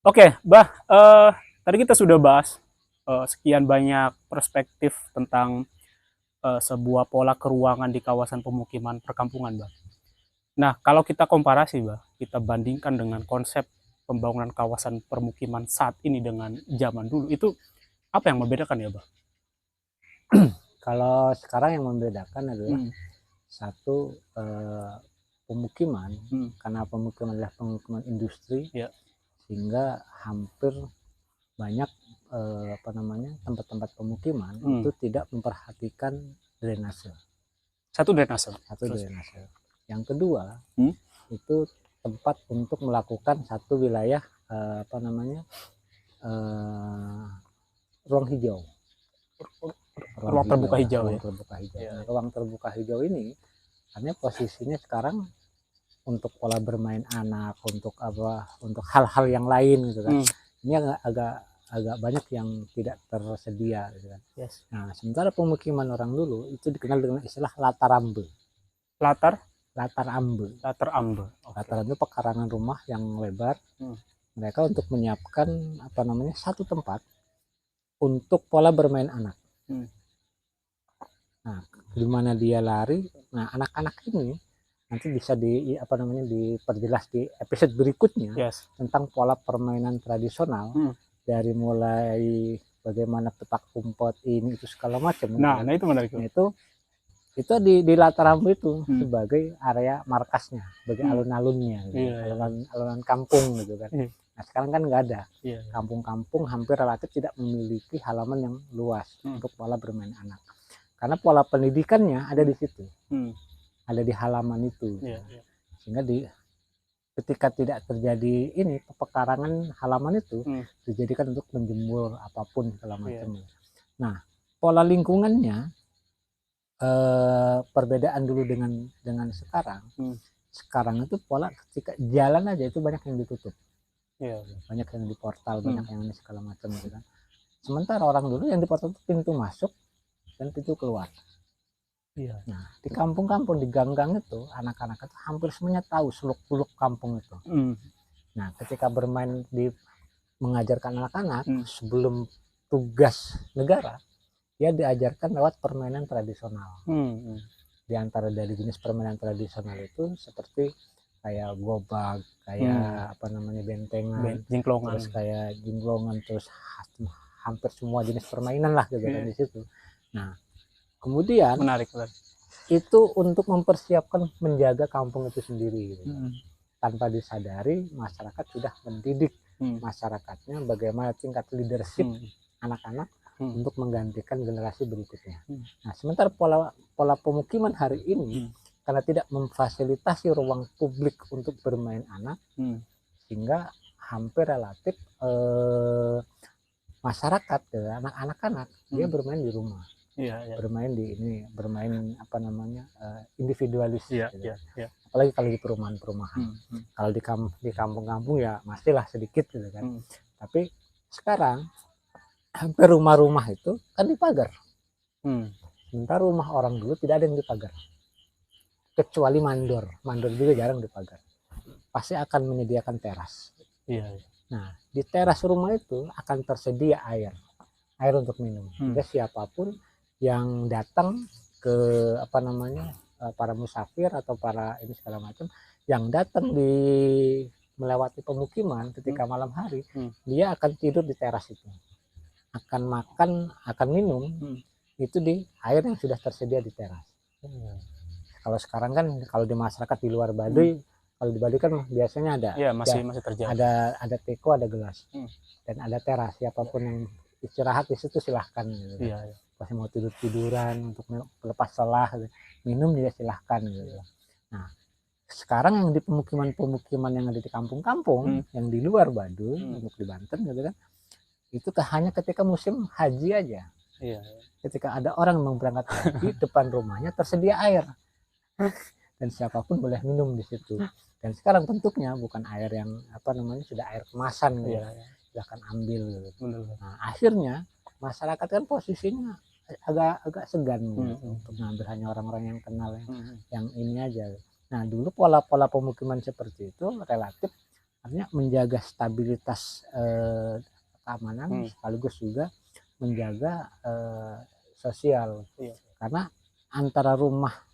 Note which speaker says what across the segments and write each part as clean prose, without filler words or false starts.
Speaker 1: Oke, tadi kita sudah bahas sekian banyak perspektif tentang sebuah pola keruangan di kawasan pemukiman perkampungan, Bah. Nah, kalau kita komparasi, Bah, kita bandingkan dengan konsep pembangunan kawasan permukiman saat ini dengan zaman dulu, itu apa yang membedakan ya, Bah?
Speaker 2: Kalau sekarang yang membedakan adalah
Speaker 1: Hmm.
Speaker 2: satu pemukiman,
Speaker 1: Hmm.
Speaker 2: karena pemukiman adalah pemukiman industri,
Speaker 1: Ya.
Speaker 2: sehingga hampir banyak tempat-tempat pemukiman itu tidak memperhatikan drainase.
Speaker 1: Satu drainase.
Speaker 2: Satu drainase. Yang kedua, itu tempat untuk melakukan satu wilayah ruang hijau.
Speaker 1: Ruang terbuka hijau,
Speaker 2: ruang
Speaker 1: ya.
Speaker 2: terbuka hijau.
Speaker 1: Ya.
Speaker 2: Nah, ruang terbuka hijau ini karena posisinya sekarang untuk pola bermain anak, untuk hal-hal yang lain gitu kan. Ini agak banyak yang tidak tersedia gitu kan.
Speaker 1: Yes.
Speaker 2: Nah, sementara pemukiman orang dulu itu dikenal dengan istilah latar ambe.
Speaker 1: Latar
Speaker 2: ambe.
Speaker 1: Okay.
Speaker 2: Latar ambe pekarangan rumah yang lebar. Mereka untuk menyiapkan satu tempat untuk pola bermain anak. Nah, di mana dia lari. Nah, anak-anak ini nanti bisa diperjelas di episode berikutnya.
Speaker 1: Yes.
Speaker 2: Tentang pola permainan tradisional, dari mulai bagaimana petak umpet ini itu segala macam.
Speaker 1: Nah itu menarik.
Speaker 2: Nah, itu di latar ambe itu sebagai area markasnya, sebagai alun-alunnya, gitu. Alun-alun kampung gitu kan. Nah, sekarang kan nggak ada. Kampung-kampung hampir relatif tidak memiliki halaman yang luas untuk pola bermain anak. Karena pola pendidikannya ada di situ, ada di halaman itu, sehingga ketika tidak terjadi pekarangan halaman itu dijadikan untuk menjemur apapun segala macamnya. Nah, pola lingkungannya perbedaan dulu dengan sekarang. Sekarang itu pola ketika jalan aja itu banyak yang ditutup, banyak yang di portal, banyak yang ini segala macam gitu kan. Sementara orang dulu yang di portal itu pintu masuk dan pintu keluar. Nah, di kampung-kampung, di gang-gang itu anak-anak itu hampir semuanya tahu seluk-beluk kampung itu. Nah, ketika bermain mengajarkan anak-anak sebelum tugas negara, dia diajarkan lewat permainan tradisional. Di antara dari jenis permainan tradisional itu seperti kayak gobag, kayak bentengan, terus kayak jinglongan, terus hampir semua jenis permainan lah gitu kan di situ. Nah, kemudian
Speaker 1: menarik.
Speaker 2: Itu untuk mempersiapkan menjaga kampung itu sendiri gitu. Tanpa disadari masyarakat sudah mendidik masyarakatnya bagaimana tingkat leadership anak-anak untuk menggantikan generasi berikutnya. Nah, sementara pola pemukiman hari ini karena tidak memfasilitasi ruang publik untuk bermain anak, sehingga hampir relatif masyarakat, anak-anak dia bermain di rumah. Bermain individualis, gitu. Apalagi kalau di perumahan-perumahan. Kalau di kampung-kampung ya pastilah sedikit gitu kan. Tapi sekarang hampir rumah-rumah itu kan dipagar. Sementara rumah orang dulu tidak ada yang dipagar, kecuali mandor juga jarang dipagar, pasti akan menyediakan teras. Nah, di teras rumah itu akan tersedia air untuk minum. Sehingga siapapun yang datang ke para musafir atau para ini segala macam yang datang melewati pemukiman ketika malam hari, dia akan tidur di teras itu, akan makan, akan minum itu di air yang sudah tersedia di teras. Kalau sekarang kan kalau di masyarakat di luar Baduy, kalau di Baduy kan biasanya ada
Speaker 1: masih terjadi,
Speaker 2: ada teko, ada gelas, dan ada teras. Siapapun yang istirahat di situ silahkan gitu. Pas mau tiduran untuk lepas lelah minum juga silahkan gitu. Nah, sekarang yang di pemukiman yang ada di kampung-kampung yang di luar Baduy, untuk di Banten gitu kan, itu hanya ketika musim haji aja. Ketika ada orang yang berangkat haji, depan rumahnya tersedia air dan siapapun boleh minum di situ. Dan sekarang bentuknya bukan air yang sudah air kemasan gitu. Silahkan ambil gitu. Nah, akhirnya masyarakat kan posisinya agak segan gitu, untuk ngambil hanya orang-orang yang kenal yang ini aja. Nah, dulu pola-pola pemukiman seperti itu relatif artinya menjaga stabilitas keamanan sekaligus juga menjaga sosial. Karena antara rumah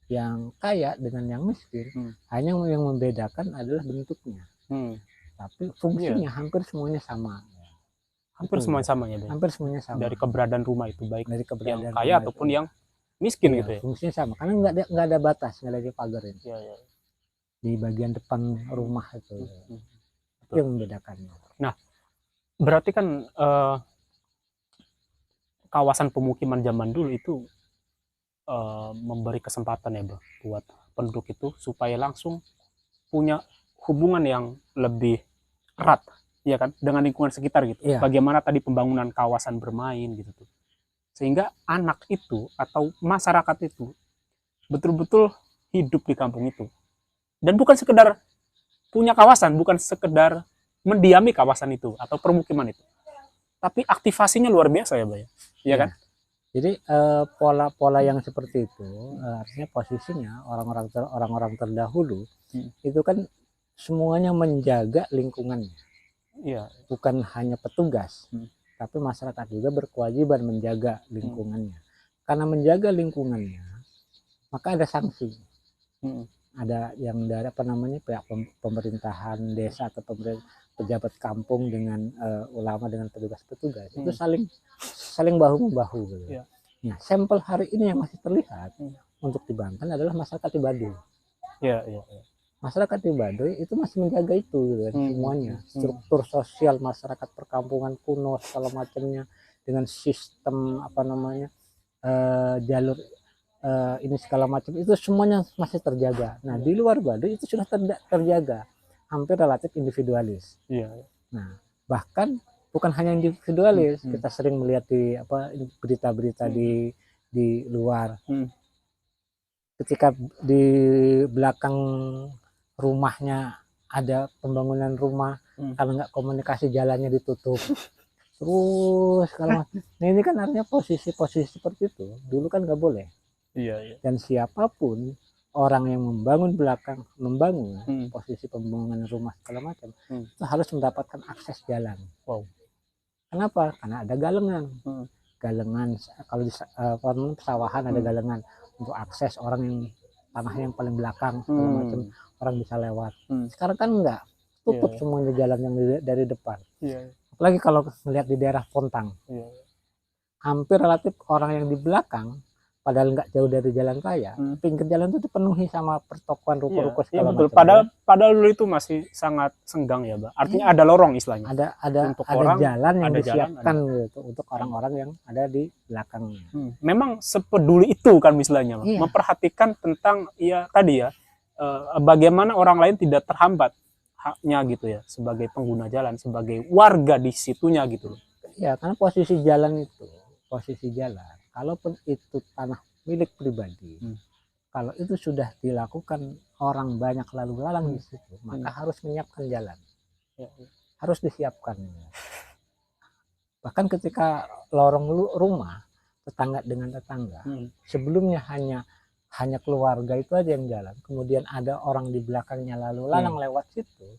Speaker 2: yang kaya dengan yang miskin hanya yang membedakan adalah bentuknya, tapi fungsinya hampir semuanya sama.
Speaker 1: Hampir semuanya sama ya,
Speaker 2: hampir semuanya sama.
Speaker 1: Dari keberadaan rumah itu, baik
Speaker 2: dari keberadaan
Speaker 1: yang kaya ataupun yang miskin gitu ya.
Speaker 2: Fungsinya sama, karena nggak ada batas, nggak ada pagar ini. Di bagian depan rumah itu, itu yang membedakannya.
Speaker 1: Nah, berarti kan kawasan pemukiman zaman dulu itu memberi kesempatan ya, Bang, buat penduduk itu supaya langsung punya hubungan yang lebih erat, ya kan, dengan lingkungan sekitar gitu. Bagaimana tadi pembangunan kawasan bermain gitu tuh, sehingga anak itu atau masyarakat itu betul-betul hidup di kampung itu, dan bukan sekedar punya kawasan, bukan sekedar mendiami kawasan itu atau permukiman itu, tapi aktivasinya luar biasa ya, Bang, ya kan.
Speaker 2: Jadi pola-pola yang seperti itu artinya posisinya orang-orang terdahulu itu kan semuanya menjaga lingkungannya. Bukan hanya petugas, tapi masyarakat juga berkewajiban menjaga lingkungannya. Karena menjaga lingkungannya, maka ada sanksi. Ada yang dari pihak pemerintahan desa atau pejabat kampung dengan ulama dengan petugas-petugas itu saling bahu-membahu gitu. Nah, sampel hari ini yang masih terlihat untuk di Banten adalah masyarakat di Baduy. Masyarakat di Baduy itu masih menjaga itu gitu kan, semuanya struktur sosial masyarakat perkampungan kuno segala macamnya dengan sistem jalur ini segala macam itu semuanya masih terjaga. Nah, di luar Baduy itu sudah terjaga, hampir relatif individualis. Nah, bahkan bukan hanya individualis, kita sering melihat di berita-berita di luar. Ketika di belakang rumahnya ada pembangunan rumah, kalau nggak komunikasi jalannya ditutup. Terus kalau nah ini kan artinya posisi seperti itu dulu kan nggak boleh. Dan siapapun orang yang membangun posisi pembangunan rumah segala macam itu harus mendapatkan akses jalan. Kenapa? Karena ada galengan. Kalau di pesawahan ada galengan untuk akses orang yang tanahnya yang paling belakang segala macam orang bisa lewat. Sekarang kan enggak, tutup semuanya jalan yang dari depan. Apalagi kalau melihat di daerah Pontang, hampir relatif orang yang di belakang padahal nggak jauh dari jalan raya, pinggir jalan itu dipenuhi sama pertokoan ruko-ruko segala macam.
Speaker 1: Padahal dulu itu masih sangat senggang ya, Bang. Artinya ada lorong istilahnya.
Speaker 2: Ada jalan yang disiapkan gitu untuk orang-orang yang ada di belakangnya.
Speaker 1: Memang sepeduli itu kan istilahnya, Bang. Memperhatikan tentang bagaimana orang lain tidak terhambat haknya gitu ya, sebagai pengguna jalan, sebagai warga di situnya gitu loh.
Speaker 2: Karena posisi jalan, kalaupun itu tanah milik pribadi, kalau itu sudah dilakukan orang banyak lalu lalang di situ, maka harus menyiapkan jalan, harus disiapkan. Bahkan ketika lorong rumah tetangga dengan tetangga, sebelumnya hanya keluarga itu aja yang jalan, kemudian ada orang di belakangnya lalu lalang lewat situ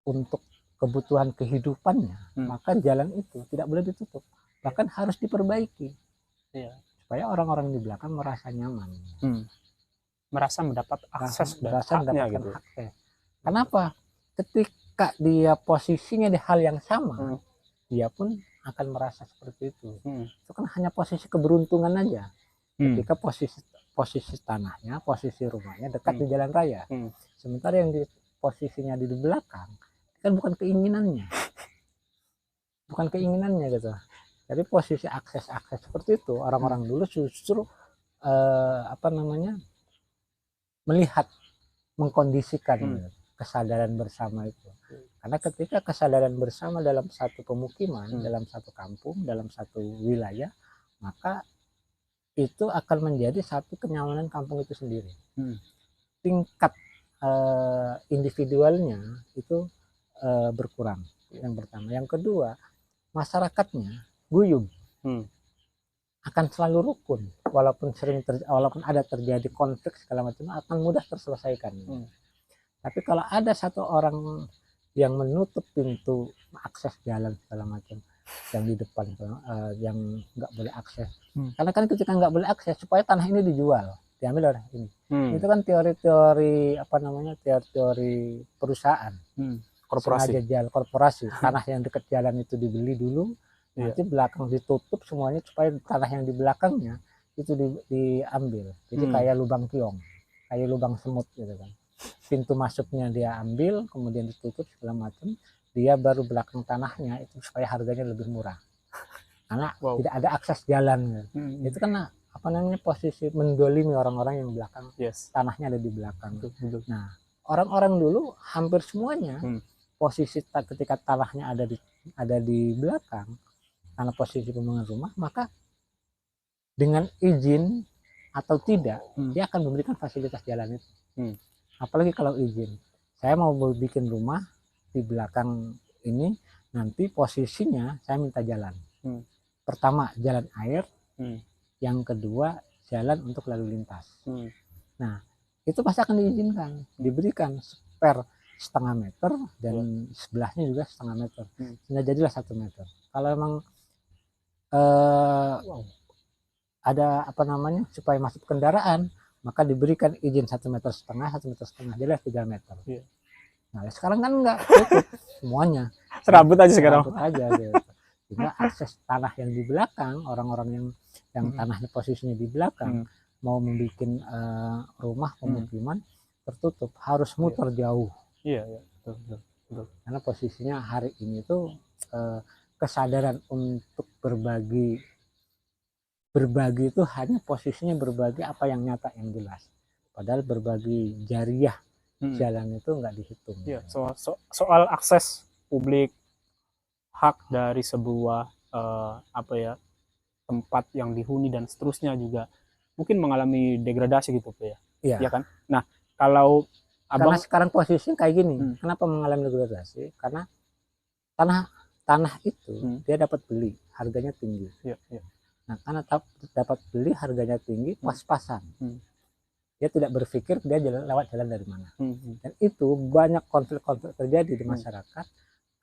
Speaker 2: untuk kebutuhan kehidupannya, maka jalan itu tidak boleh ditutup, bahkan harus diperbaiki. Supaya orang-orang di belakang merasa nyaman,
Speaker 1: merasa mendapat akses
Speaker 2: gitu. Kenapa? Ketika dia posisinya di hal yang sama, dia pun akan merasa seperti itu. Itu kan hanya posisi keberuntungan aja. Ketika posisi tanahnya, posisi rumahnya dekat di jalan raya, sementara yang di posisinya di belakang kan bukan keinginannya gitu. Jadi posisi akses seperti itu orang-orang dulu justru melihat, mengkondisikan kesadaran bersama itu. Karena ketika kesadaran bersama dalam satu pemukiman, dalam satu kampung, dalam satu wilayah, maka itu akan menjadi satu kenyamanan kampung itu sendiri. Tingkat individualnya itu berkurang. Yang pertama. Yang kedua, masyarakatnya guyub, akan selalu rukun, walaupun ada terjadi konflik segala macam akan mudah terselesaikan. Tapi kalau ada satu orang yang menutup pintu akses jalan segala macam yang di depan, yang nggak boleh akses, karena kan ketika nggak boleh akses supaya tanah ini dijual, diambil oleh ini. Itu kan teori-teori apa namanya, teori-teori perusahaan,
Speaker 1: korporasi.
Speaker 2: Jalan korporasi. Tanah yang dekat jalan itu dibeli dulu, nanti belakang ditutup semuanya supaya tanah yang di belakangnya itu diambil. Jadi kayak lubang kiong, kayak lubang semut gitu kan. Pintu masuknya dia ambil, kemudian ditutup segala macam, dia baru belakang tanahnya itu supaya harganya lebih murah. Karena tidak ada akses jalan. Itu kan apa namanya, posisi mendolimi orang-orang yang belakang, tanahnya ada di belakang. Nah, orang-orang dulu hampir semuanya posisi ketika tanahnya ada di belakang, karena posisi pembangunan rumah, maka dengan izin atau tidak dia akan memberikan fasilitas jalan itu. Apalagi kalau izin, saya mau bikin rumah di belakang ini, nanti posisinya saya minta jalan. Pertama jalan air, yang kedua jalan untuk lalu lintas. Nah, itu pasti akan diizinkan, diberikan spare setengah meter dan sebelahnya juga setengah meter, sehingga jadilah 1 meter. Kalau emang ada apa namanya, supaya masuk kendaraan, maka diberikan izin 1,5 meter, 1,5 meter, jadilah 3 meter. Nah, sekarang kan enggak cukup semuanya,
Speaker 1: serabut aja sekarang,
Speaker 2: serabut aja gitu. Sehingga akses tanah yang di belakang, orang-orang yang tanahnya posisinya di belakang, mau membuat rumah pemukiman tertutup, harus muter jauh. Betul. Karena posisinya hari ini tuh kesadaran untuk berbagi itu hanya posisinya berbagi apa yang nyata, yang jelas. Padahal berbagi jariah jalan itu nggak dihitung.
Speaker 1: Soal akses publik, hak dari sebuah tempat yang dihuni dan seterusnya juga mungkin mengalami degradasi gitu ya. Ya kan. Nah, kalau
Speaker 2: karena sekarang posisinya kayak gini, kenapa mengalami degradasi? Karena tanah itu dia dapat beli, harganya tinggi. Nah, karena dapat beli harganya tinggi, pas-pasan. Dia tidak berpikir dia lewat jalan dari mana. Dan itu banyak konflik-konflik terjadi di masyarakat,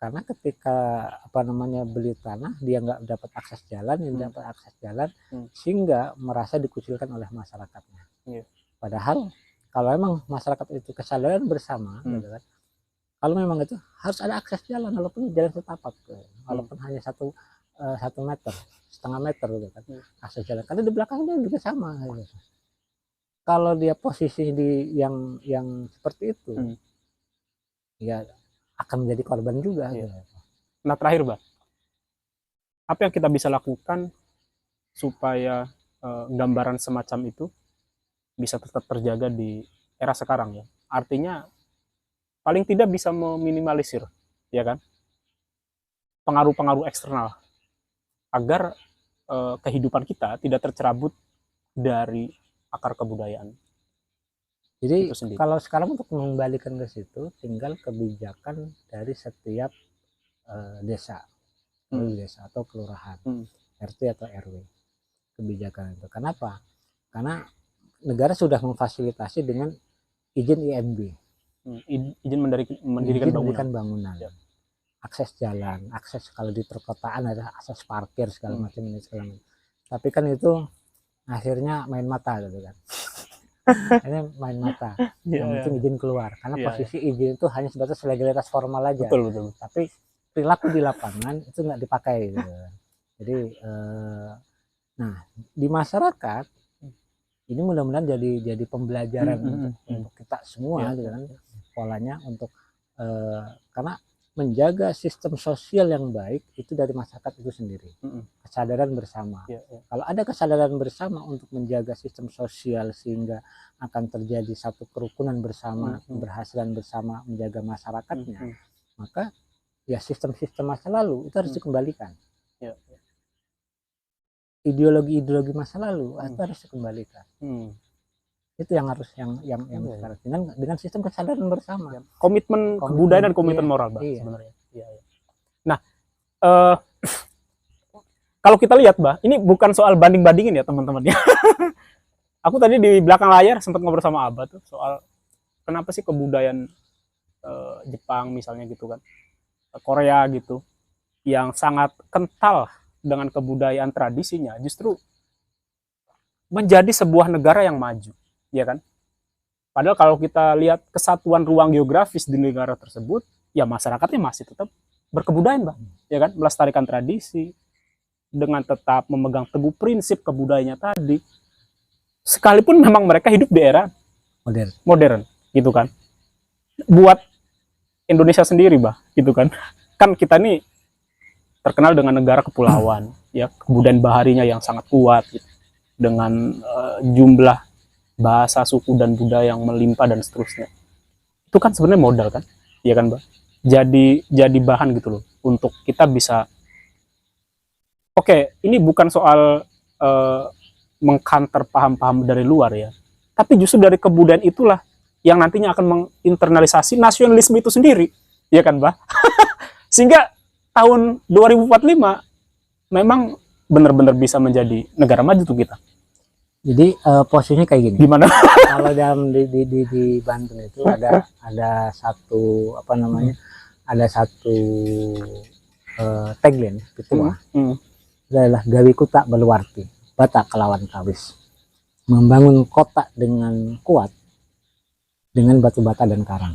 Speaker 2: karena ketika beli tanah, dia nggak dapat akses jalan, dapat akses jalan, sehingga merasa dikucilkan oleh masyarakatnya. Padahal kalau memang masyarakat itu kesadaran bersama, gitu kan, kalau memang itu harus ada akses jalan, walaupun jalan setapak, walaupun hanya 1 meter, 1,5 meter gitu kan, akses jalan, karena di belakangnya juga sama gitu. Kalau dia posisi di yang seperti itu, ya akan menjadi korban juga. Gitu.
Speaker 1: Nah, terakhir Bang, apa yang kita bisa lakukan supaya gambaran semacam itu bisa tetap terjaga di era sekarang ya? Artinya paling tidak bisa meminimalisir, ya kan, pengaruh-pengaruh eksternal, agar kehidupan kita tidak tercerabut dari akar kebudayaan.
Speaker 2: Jadi kalau sekarang untuk mengembalikan ke situ, tinggal kebijakan dari setiap desa, desa atau kelurahan, RT atau RW, kebijakan itu. Kenapa? Karena negara sudah memfasilitasi dengan izin IMB,
Speaker 1: izin mendirikan
Speaker 2: bangunan. Akses jalan, akses kalau di perkotaan ada akses parkir segala macam ini segala macam. Tapi kan itu akhirnya main mata gitu kan. Ini main mata. Yang penting izin keluar, karena posisi izin itu hanya sebatas legalitas formal aja.
Speaker 1: Betul.
Speaker 2: Tapi perilaku di lapangan itu nggak dipakai gitu. Jadi nah, di masyarakat ini mudah-mudahan jadi pembelajaran untuk kita semua gitu kan, polanya untuk karena menjaga sistem sosial yang baik itu dari masyarakat itu sendiri. Kesadaran bersama. Kalau ada kesadaran bersama untuk menjaga sistem sosial sehingga akan terjadi satu kerukunan bersama, keberhasilan bersama menjaga masyarakatnya, maka ya sistem-sistem masa lalu itu harus dikembalikan. Ideologi-ideologi masa lalu itu harus dikembalikan. Itu yang harus yang sekarang dengan sistem kesadaran bersama,
Speaker 1: komitmen kebudayaan dan komitmen moral Bang, sebenarnya. Nah, kalau kita lihat Bang, ini bukan soal banding-bandingin ya teman-teman ya. Aku tadi di belakang layar sempat ngobrol sama Abah tuh soal kenapa sih kebudayaan Jepang misalnya gitu kan, Korea gitu, yang sangat kental dengan kebudayaan tradisinya, justru menjadi sebuah negara yang maju, ya kan? Padahal kalau kita lihat kesatuan ruang geografis di negara tersebut, ya masyarakatnya masih tetap berkebudayaan, Bang. Ya kan? Melestarikan tradisi dengan tetap memegang teguh prinsip kebudayaannya tadi. Sekalipun memang mereka hidup di era modern gitu kan. Buat Indonesia sendiri, Bah, gitu kan. Kan kita nih terkenal dengan negara kepulauan, ya, kebudayaan baharinya yang sangat kuat gitu. Dengan jumlah bahasa, suku, dan budaya yang melimpah dan seterusnya. Itu kan sebenarnya modal kan, iya kan, Mbak? Jadi bahan gitu loh untuk kita bisa. Oke, ini bukan soal mengkanter paham-paham dari luar ya, tapi justru dari kebudayaan itulah yang nantinya akan menginternalisasi nasionalisme itu sendiri, iya kan, Mbak? Sehingga tahun 2045 memang benar-benar bisa menjadi negara maju tuh kita.
Speaker 2: Jadi posisinya kayak gini.
Speaker 1: Gimana?
Speaker 2: Kalau dalam di Banten itu ada satu apa namanya? Ada satu tagline petua. Itu adalah gawi kuta baluarti, bata kelawan kawis. Membangun kota dengan kuat dengan batu bata dan karang.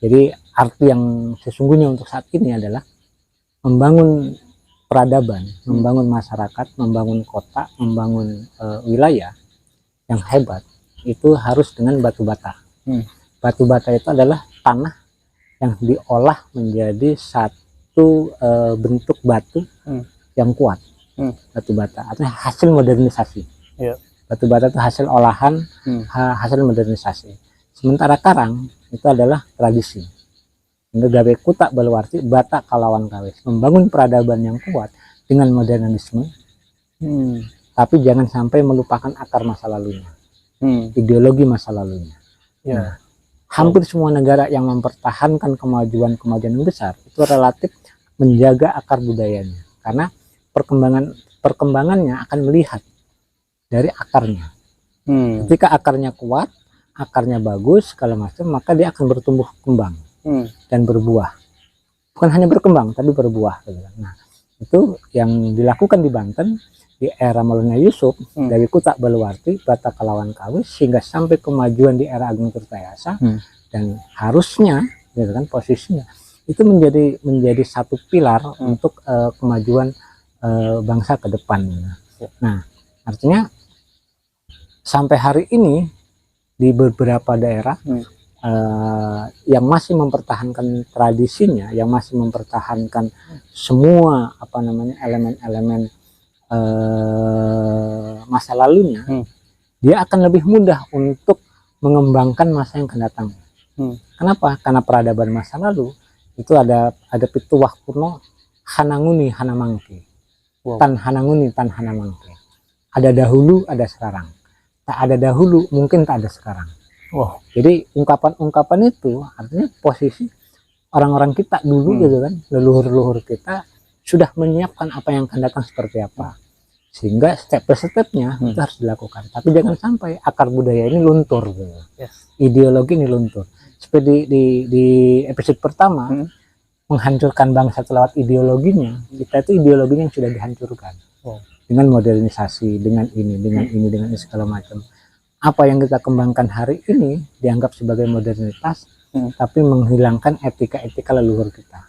Speaker 2: Jadi arti yang sesungguhnya untuk saat ini adalah membangun peradaban, membangun masyarakat, membangun kota, membangun wilayah yang hebat itu harus dengan batu bata. Batu bata itu adalah tanah yang diolah menjadi satu bentuk batu yang kuat. Batu bata artinya hasil modernisasi. Batu bata itu hasil olahan, hasil modernisasi. Sementara karang itu adalah tradisi. Gawe kuta baluarti bata kalawan kawis, membangun peradaban yang kuat dengan modernisme, tapi jangan sampai melupakan akar masa lalunya, ideologi masa lalunya. Nah, hampir semua negara yang mempertahankan kemajuan yang besar itu relatif menjaga akar budayanya, karena perkembangannya akan melihat dari akarnya. Ketika akarnya kuat, akarnya bagus, segala macam, maka dia akan bertumbuh kembang dan berbuah. Bukan hanya berkembang, tapi berbuah. Nah, itu yang dilakukan di Banten di era Maulana Yusuf dari Kuta Baluarti, Bata Kalawan Kawis, sehingga sampai kemajuan di era Ageng Tirtayasa, dan harusnya, gitu kan, posisinya itu menjadi satu pilar untuk kemajuan bangsa ke depan. Nah, artinya sampai hari ini di beberapa daerah yang masih mempertahankan tradisinya, yang masih mempertahankan semua apa namanya elemen-elemen masa lalunya, dia akan lebih mudah untuk mengembangkan masa yang akan datang. Kenapa? Karena peradaban masa lalu itu ada pituwah kuno hananguni hanamangke, tan hananguni tan hanamangke. Ada dahulu, ada sekarang. Tak ada dahulu, mungkin tak ada sekarang. Jadi ungkapan-ungkapan itu artinya posisi orang-orang kita dulu gitu kan, leluhur-leluhur kita sudah menyiapkan apa yang akan datang seperti apa, sehingga step per stepnya itu harus dilakukan. Tapi jangan sampai akar budaya ini luntur gitu. Ideologi ini luntur. Seperti di episode pertama, menghancurkan bangsa lewat ideologinya, kita itu ideologinya yang sudah dihancurkan dengan modernisasi, dengan ini segala macam. Apa yang kita kembangkan hari ini dianggap sebagai modernitas, tapi menghilangkan etika-etika leluhur kita.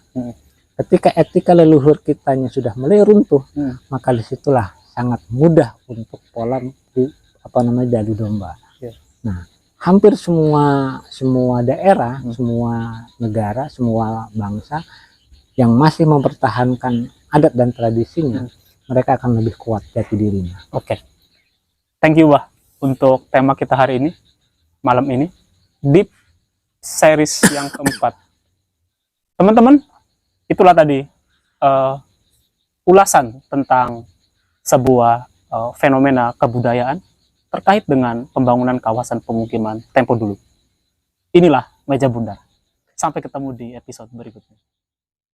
Speaker 2: Ketika etika leluhur kitanya sudah mulai runtuh, maka disitulah sangat mudah untuk pola diadu domba. Nah, hampir semua daerah, semua negara, semua bangsa yang masih mempertahankan adat dan tradisinya, mereka akan lebih kuat jati dirinya.
Speaker 1: Thank you, Bah, untuk tema kita hari ini, malam ini, Deep Series yang keempat. Teman-teman, itulah tadi ulasan tentang sebuah fenomena kebudayaan terkait dengan pembangunan kawasan pemukiman tempo dulu. Inilah Meja Bundar. Sampai ketemu di episode berikutnya.